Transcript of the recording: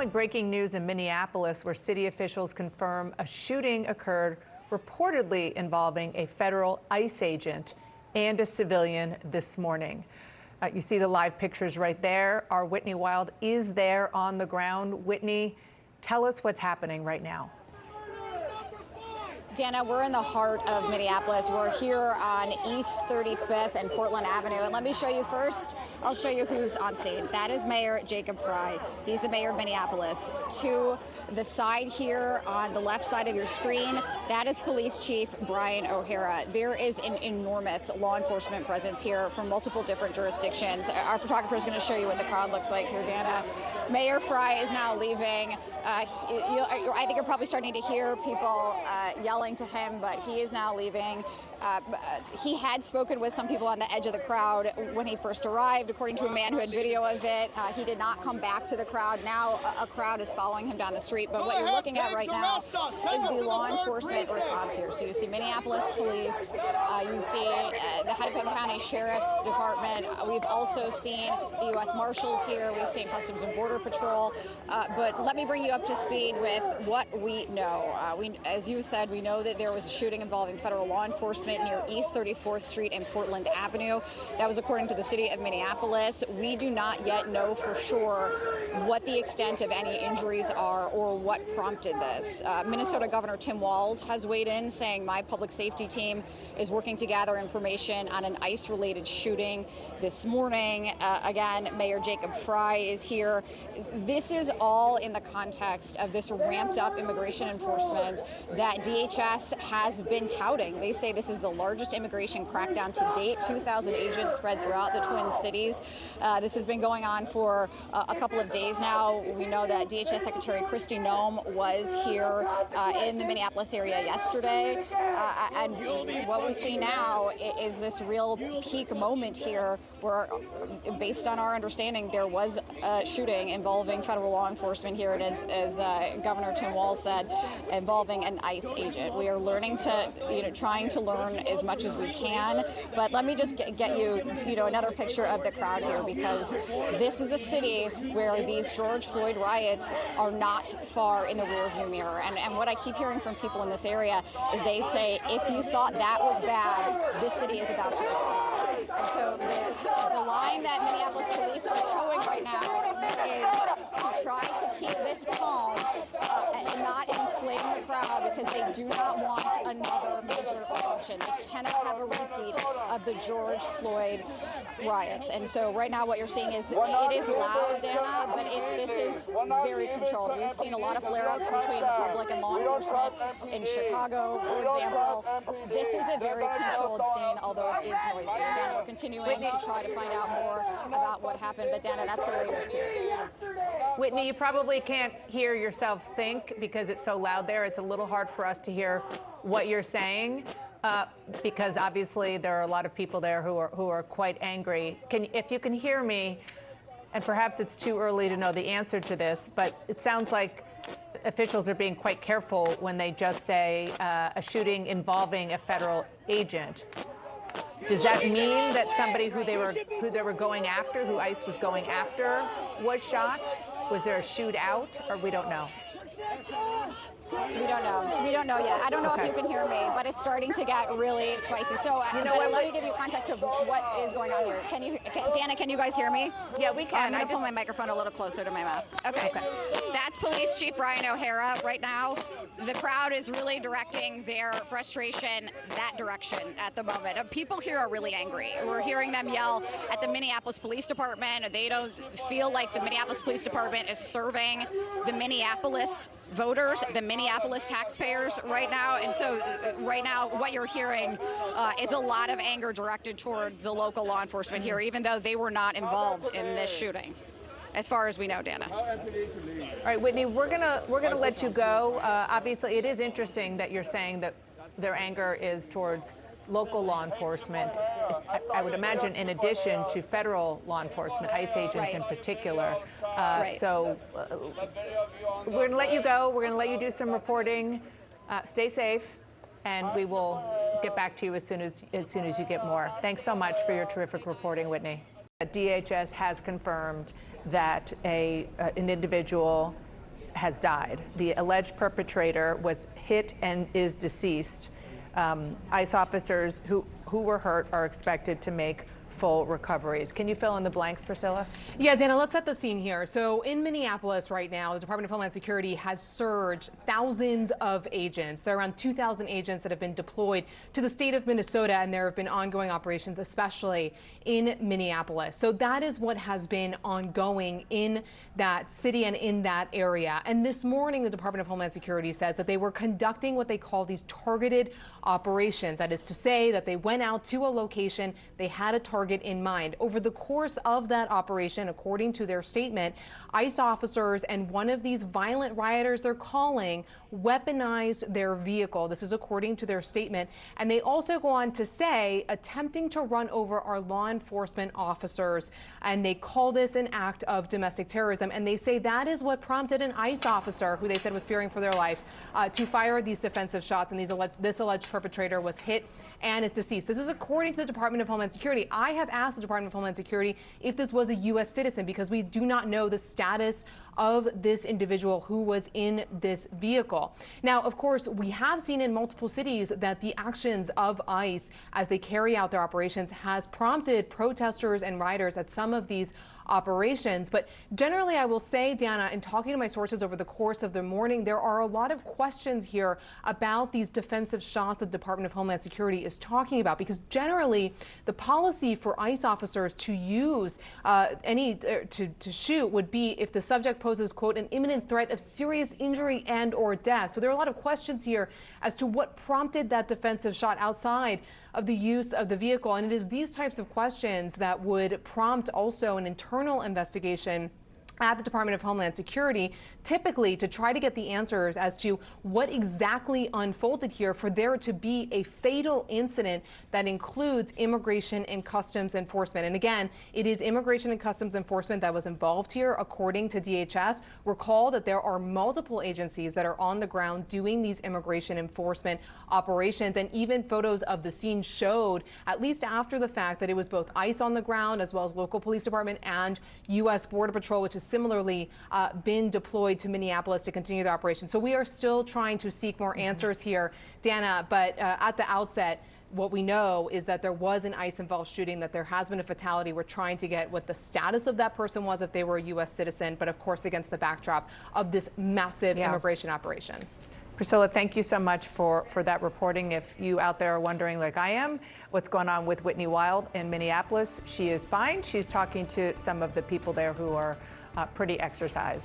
following breaking news in Minneapolis, where city officials confirm a shooting occurred reportedly involving a federal ICE agent and a civilian this morning. You see the live pictures right there. Our Whitney Wild is there on the ground. Whitney, tell us what's happening right now. Dana, we're in the heart of Minneapolis. We're here on East 35th and Portland Avenue. And let me show you first, I'll show you who's on scene. That is Mayor Jacob Frey. He's the mayor of Minneapolis. To the side here on the left side of your screen, that is Police Chief Brian O'Hara. There is an enormous law enforcement presence here from multiple different jurisdictions. Our photographer is going to show you what the crowd looks like here, Dana. Mayor Frey is now leaving. I think you're probably starting to hear people yelling to him, but he is now leaving. He had spoken with some people on the edge of the crowd when he first arrived, according to a man who had video of it. He did not come back to the crowd. Now a crowd is following him down the street. But what you're looking at right now is the law enforcement response here. So you see Minneapolis Police, you see the Hennepin County Sheriff's Department. We've also seen the U.S. Marshals here. We've seen Customs and Border Patrol. But let me bring you up to speed with what we know. As you said, we know that there was a shooting involving federal law enforcement near East 34th Street and Portland Avenue. That was according to the city of Minneapolis. We do not yet know for sure what the extent of any injuries are or what prompted this. Minnesota Governor Tim Walz has weighed in, saying my public safety team is working to gather information on an ICE-related shooting this morning. Again, Mayor Jacob Frey is here. This is all in the context of this ramped-up immigration enforcement that DHS has been touting. They say this is the largest immigration crackdown to date, 2,000 agents spread throughout the Twin Cities. This has been going on for a couple of days now. We know that DHS Secretary Kristi Noem was here in the Minneapolis area yesterday. And what we see now is this real peak moment here where, based on our understanding, there was a shooting involving federal law enforcement here, and as Governor Tim Walz said, involving an ICE agent. We are learning to, trying to learn as much as we can. But let me just get you, another picture of the crowd here, because this is a city where these George Floyd riots are not far in the rearview mirror. And what I keep hearing from people in this area is they say, if you thought that was bad, this city is about to explode. And so the line that Minneapolis police are towing right now is to try to keep this calm and not inflame the crowd, because they do not want another major eruption. They cannot have a repeat of the George Floyd riots. And so right now what you're seeing is it is loud, Dana, but this is very controlled. We've seen a lot of flare-ups between the public and law enforcement in Chicago, for example. This is a very controlled scene, although it is noisy. Again, we're continuing to try to find out more about what happened, but Dana, that's the latest here. Whitney, you probably can't hear yourself think because it's so loud there. It's a little hard for us to hear what you're saying because obviously there are a lot of people there who are quite angry. If you can hear me, and perhaps it's too early to know the answer to this, but it sounds like officials are being quite careful when they just say a shooting involving a federal agent. Does that mean that somebody who they were going after, who ICE was going after, was shot? Was there a shootout, or we don't know? We don't know. We don't know yet. I don't know if you can hear me, but it's starting to get really spicy. So let me give you context of what is going on here. Dana, can you guys hear me? Yeah, we can. I'm going to pull my microphone a little closer to my mouth. Okay. That's Police Chief Brian O'Hara right now. The crowd is really directing their frustration that direction at the moment. People here are really angry. We're hearing them yell at the Minneapolis Police Department. They don't feel like the Minneapolis Police Department is serving the Minneapolis voters, the Minneapolis taxpayers right now. And so right now what you're hearing is a lot of anger directed toward the local law enforcement here, even though they were not involved in this shooting, as far as we know, Dana. All right, Whitney, we're gonna let you go. Obviously, it is interesting that you're saying that their anger is towards local law enforcement. I would imagine in addition to federal law enforcement, ICE agents in particular. So we're going to let you go. We're going to let you do some reporting. Stay safe, and we will get back to you as soon as you get more. Thanks so much for your terrific reporting, Whitney. DHS has confirmed that an individual has died. The alleged perpetrator was hit and is deceased. ICE officers who were hurt are expected to make full recoveries. Can you fill in the blanks, Priscilla? Yeah, Dana, let's set the scene here. So in Minneapolis right now, the Department of Homeland Security has surged thousands of agents. There are around 2,000 agents that have been deployed to the state of Minnesota, and there have been ongoing operations, especially in Minneapolis. So that is what has been ongoing in that city and in that area. And this morning, the Department of Homeland Security says that they were conducting what they call these targeted operations. That is to say that they went out to a location, they had a target in mind. Over the course of that operation, according to their statement, ICE officers and one of these violent rioters they're calling weaponized their vehicle. This is according to their statement. And they also go on to say attempting to run over our law enforcement officers. And they call this an act of domestic terrorism. And they say that is what prompted an ICE officer, who they said was fearing for their life, to fire these defensive shots. And this alleged perpetrator was hit and is deceased. This is according to the Department of Homeland Security. I have asked the Department of Homeland Security if this was a U.S. citizen because we do not know the status of this individual who was in this vehicle. Now, of course, we have seen in multiple cities that the actions of ICE as they carry out their operations has prompted protesters and rioters at some of these operations. But generally, I will say, Dana, in talking to my sources over the course of the morning, there are a lot of questions here about these defensive shots the Department of Homeland Security is talking about, because generally the policy for ICE officers to use to shoot would be if the subject poses, quote, an imminent threat of serious injury and or death. So there are a lot of questions here as to what prompted that defensive shot outside of the use of the vehicle. And it is these types of questions that would prompt also an internal investigation at the Department of Homeland Security, typically to try to get the answers as to what exactly unfolded here for there to be a fatal incident that includes Immigration and Customs Enforcement. And again, it is Immigration and Customs Enforcement that was involved here, according to DHS. Recall that there are multiple agencies that are on the ground doing these immigration enforcement operations, and even photos of the scene showed, at least after the fact, that it was both ICE on the ground as well as local police department and U.S. Border Patrol, which is similarly been deployed to Minneapolis to continue the operation. So we are still trying to seek more answers here, Dana, but at the outset, what we know is that there was an ICE-involved shooting, that there has been a fatality. We're trying to get what the status of that person was if they were a U.S. citizen, but of course against the backdrop of this massive immigration operation. Priscilla, thank you so much for that reporting. If you out there are wondering, like I am, what's going on with Whitney Wild in Minneapolis, she is fine. She's talking to some of the people there who are pretty exercised.